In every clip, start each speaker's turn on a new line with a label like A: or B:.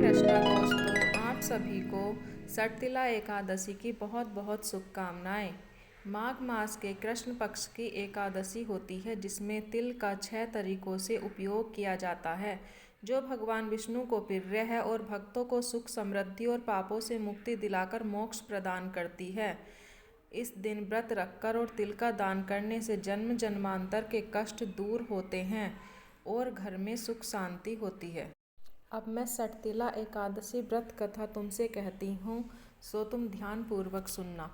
A: कृष्णा दोस्तों, आप सभी को सटतिला एकादशी की बहुत बहुत शुभकामनाएं। माघ मास के कृष्ण पक्ष की एकादशी होती है जिसमें तिल का 6 तरीकों से उपयोग किया जाता है, जो भगवान विष्णु को प्रिय है और भक्तों को सुख समृद्धि और पापों से मुक्ति दिलाकर मोक्ष प्रदान करती है। इस दिन व्रत रखकर और तिल का दान करने से जन्म जन्मांतर के कष्ट दूर होते हैं और घर में सुख शांति होती है। अब मैं सटतिला एकादशी व्रत कथा तुमसे कहती हूँ, सो तुम ध्यान पूर्वक सुनना।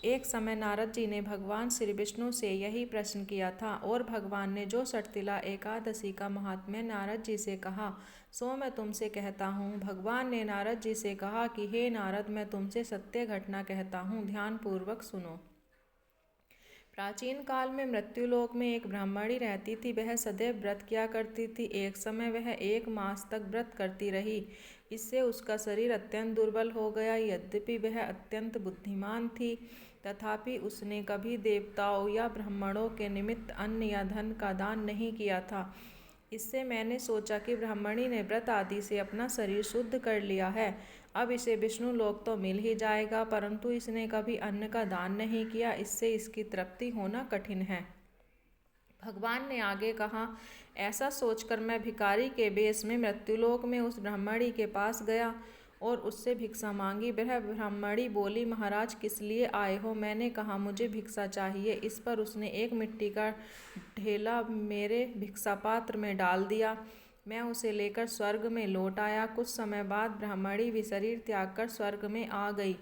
A: एक समय नारद जी ने भगवान श्री विष्णु से यही प्रश्न किया था और भगवान ने जो सटतिला एकादशी का महात्म्य नारद जी से कहा, सो मैं तुमसे कहता हूँ। भगवान ने नारद जी से कहा कि हे नारद, मैं तुमसे सत्य घटना कहता हूँ, ध्यान पूर्वक सुनो। प्राचीन काल में मृत्युलोक में एक ब्राह्मणी रहती थी। वह सदैव व्रत किया करती थी। एक समय वह 1 मास तक व्रत करती रही। इससे उसका शरीर अत्यंत दुर्बल हो गया। यद्यपि वह अत्यंत बुद्धिमान थी, तथापि उसने कभी देवताओं या ब्राह्मणों के निमित्त अन्न या धन का दान नहीं किया था। इससे मैंने सोचा कि ब्राह्मणी ने व्रत आदि से अपना शरीर शुद्ध कर लिया है, अब इसे विष्णु लोक तो मिल ही जाएगा, परंतु इसने कभी अन्न का दान नहीं किया, इससे इसकी तृप्ति होना कठिन है। भगवान ने आगे कहा, ऐसा सोचकर मैं भिखारी के वेश में मृत्युलोक में उस ब्राह्मणी के पास गया और उससे भिक्षा मांगी। वह ब्राह्मणी बोली, महाराज किस लिए आए हो? मैंने कहा, मुझे भिक्षा चाहिए। इस पर उसने एक मिट्टी का ढेला मेरे भिक्षा पात्र में डाल दिया। मैं उसे लेकर स्वर्ग में लौट आया। कुछ समय बाद ब्राह्मणी भी शरीर त्याग कर स्वर्ग में आ गई।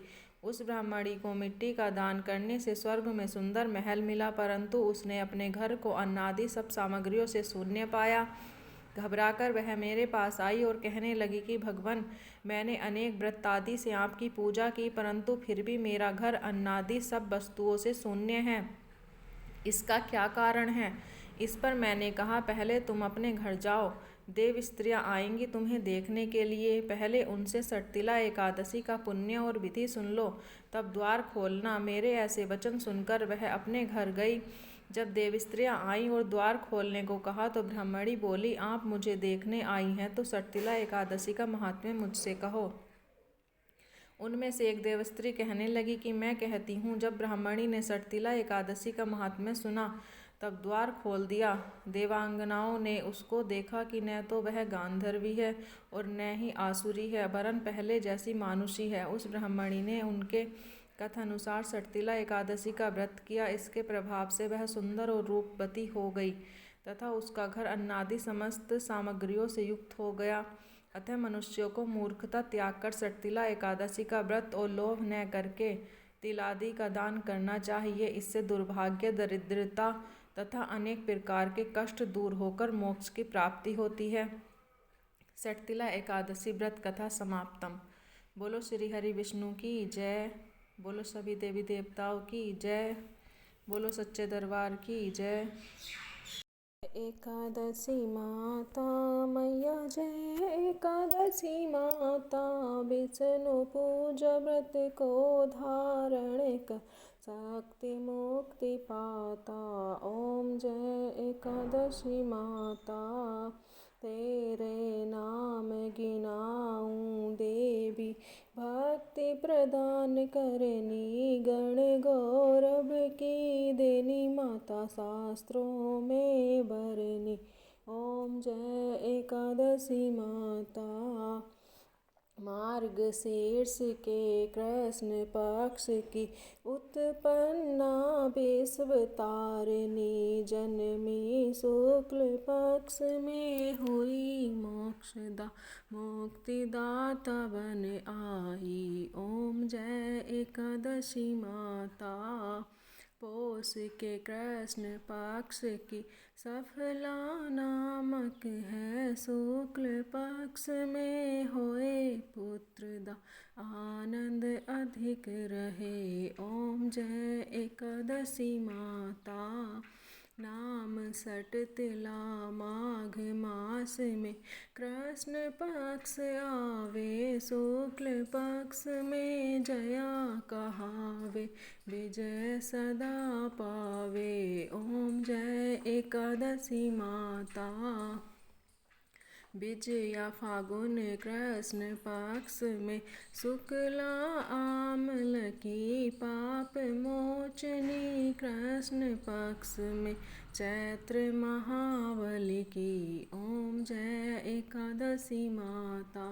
A: उस ब्राह्मणी को मिट्टी का दान करने से स्वर्ग में सुंदर महल मिला, परंतु उसने अपने घर को अन्न आदि सब सामग्रियों से शून्य पाया। घबराकर वह मेरे पास आई और कहने लगी कि भगवान, मैंने अनेक व्रत आदि से आपकी पूजा की, परंतु फिर भी मेरा घर अन्नादि सब वस्तुओं से शून्य है। इसका क्या कारण है? इस पर मैंने कहा, पहले तुम अपने घर जाओ, देव स्त्रियां आएंगी तुम्हें देखने के लिए। पहले उनसे सटतिला एकादशी का पुण्य और विधि सुन लो, तब द्वार खोलना। मेरे ऐसे वचन सुनकर वह अपने घर गई। जब देव स्त्रियां आईं और द्वार खोलने को कहा तो ब्राह्मणी बोली, आप मुझे देखने आई हैं तो सटतिला एकादशी का महात्म्य मुझसे कहो। उनमें से एक देवस्त्री कहने लगी कि मैं कहती हूँ। जब ब्राह्मणी ने सटतिला एकादशी का महात्म्य सुना तब द्वार खोल दिया। देवांगनाओं ने उसको देखा कि न तो वह गांधर्वी है और न ही आसुरी है, वरन पहले जैसी मानुषी है। उस ब्राह्मणी ने उनके कथानुसार सटतिला एकादशी का व्रत किया। इसके प्रभाव से वह सुंदर और रूपवती हो गई तथा उसका घर अन्नादि समस्त सामग्रियों से युक्त हो गया। अतः मनुष्यों को मूर्खता त्याग कर सटतिला एकादशी का व्रत और लोभ न करके तिल आदि का दान करना चाहिए। इससे दुर्भाग्य, दरिद्रता तथा अनेक प्रकार के कष्ट दूर होकर मोक्ष की प्राप्ति होती है। सटतिला एकादशी व्रत कथा समाप्तम। बोलो श्री हरि विष्णु की जय। बोलो सभी देवी देवताओं की जय। बोलो सच्चे दरबार की जय। एकादशी माता मैया जय। एकादशी माता विष्णु पूजा व्रत को धारण कर शक्ति मुक्ति पाता। ओम जय एकादशी माता, तेरे नाम गिनाऊं देवी, भक्ति प्रदान करनी, गण गौरव की देनी, माता शास्त्रों में बरनी। ओम जय एकादशी माता। मार्गशीर्ष के कृष्ण पक्ष की उत्पन्ना विश्वतारिणी, जन्मी शुक्ल पक्ष में हुई मोक्षदा मुक्तिदाता बन आई। ओम जय एकादशी माता। पौष के कृष्ण पक्ष की सफला नामक है, शुक्ल पक्ष में होए पुत्रदा आनंद अधिक रहे। ओम जय एकादशी माता। नाम सटतिला माघ मास में कृष्ण पक्ष आवे, शुक्ल पक्ष में जया कहावे, विजय सदा पावे। ओम जय एकादशी माता। विजया फागुन कृष्ण पक्ष में शुक्ला आमल की पाप मोचनी, कृष्ण पक्ष में चैत्र महाबली की ओम जय एकादशी माता।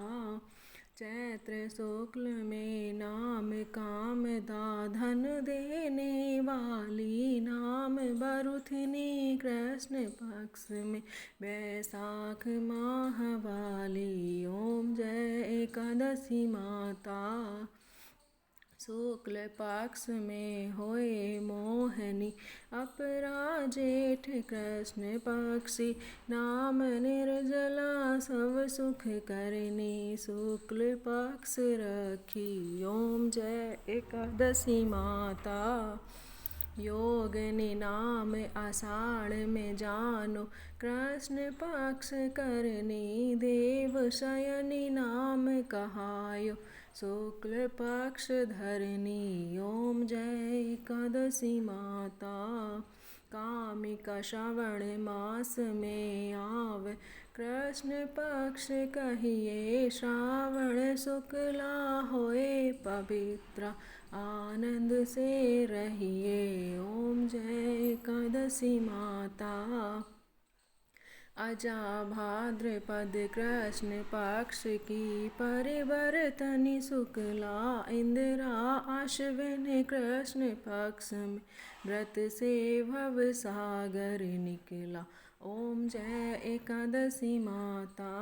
A: चैत्र शुक्ल में नाम कामदा धन देने वाली, नाम बरुथिनी कृष्ण पक्ष में वैशाख माह वाली, ओम जय एकादशी माता। शुक्ल पक्ष में होए मोहनी अपरा जेठ कृष्ण पक्षी, नाम निर्जला सब सुख करनी, शुक्ल पक्ष रखी ओम जय एकादशी माता। योगिनी नाम आषाढ़ में जानो, कृष्ण पक्ष करनी देव शयनी नाम कहायो, शुक्ल पक्ष धरनी ओम जय एकादशी माता। कामिका श्रावण मास में आव, कृष्ण पक्ष कहिए श्रावण शुक्ला होए पवित्र, आनंद से रहिए ओम जय एकादशी माता। अजा भाद्रपद कृष्ण पक्ष की परिवर्तनी शुक्ला, इंदिरा आश्विन कृष्ण पक्ष में व्रत से भव सागर निकला, ओम जय एकादशी माता।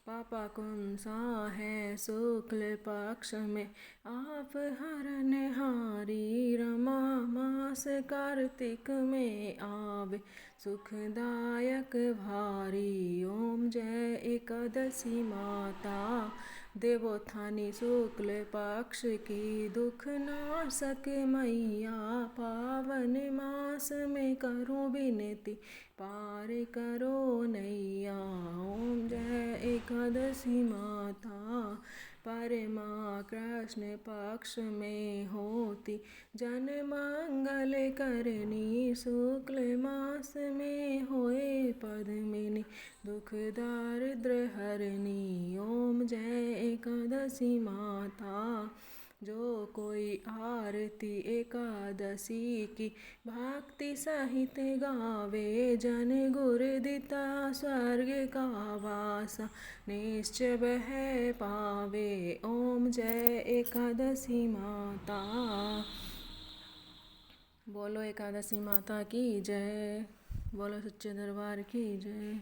A: पापा कौन सा है शुक्ल पक्ष में आप हरनहारी, रमा मास कार्तिक में आवे सुखदायक भारी, ओम जय एकादशी माता। देवोत्थानी शुक्ल पक्ष की दुख नाशक मैया, पावन मास में करो विनती पार करो नैया, ओम जय एकादशी माता। परमा कृष्ण पक्ष में होती जन मंगल करनी, शुक्ल मास में होए पद्मिनी दुख दारिद्र हरनी, ओम जय एकादशी माता। जो कोई आरती एकादशी की भक्ति सहित गावे, जन गुर दिता स्वर्ग का वासा निश्चय वह पावे, ओम जय एकादशी माता। बोलो एकादशी माता की जय, बोलो सच्चे दरबार की जय।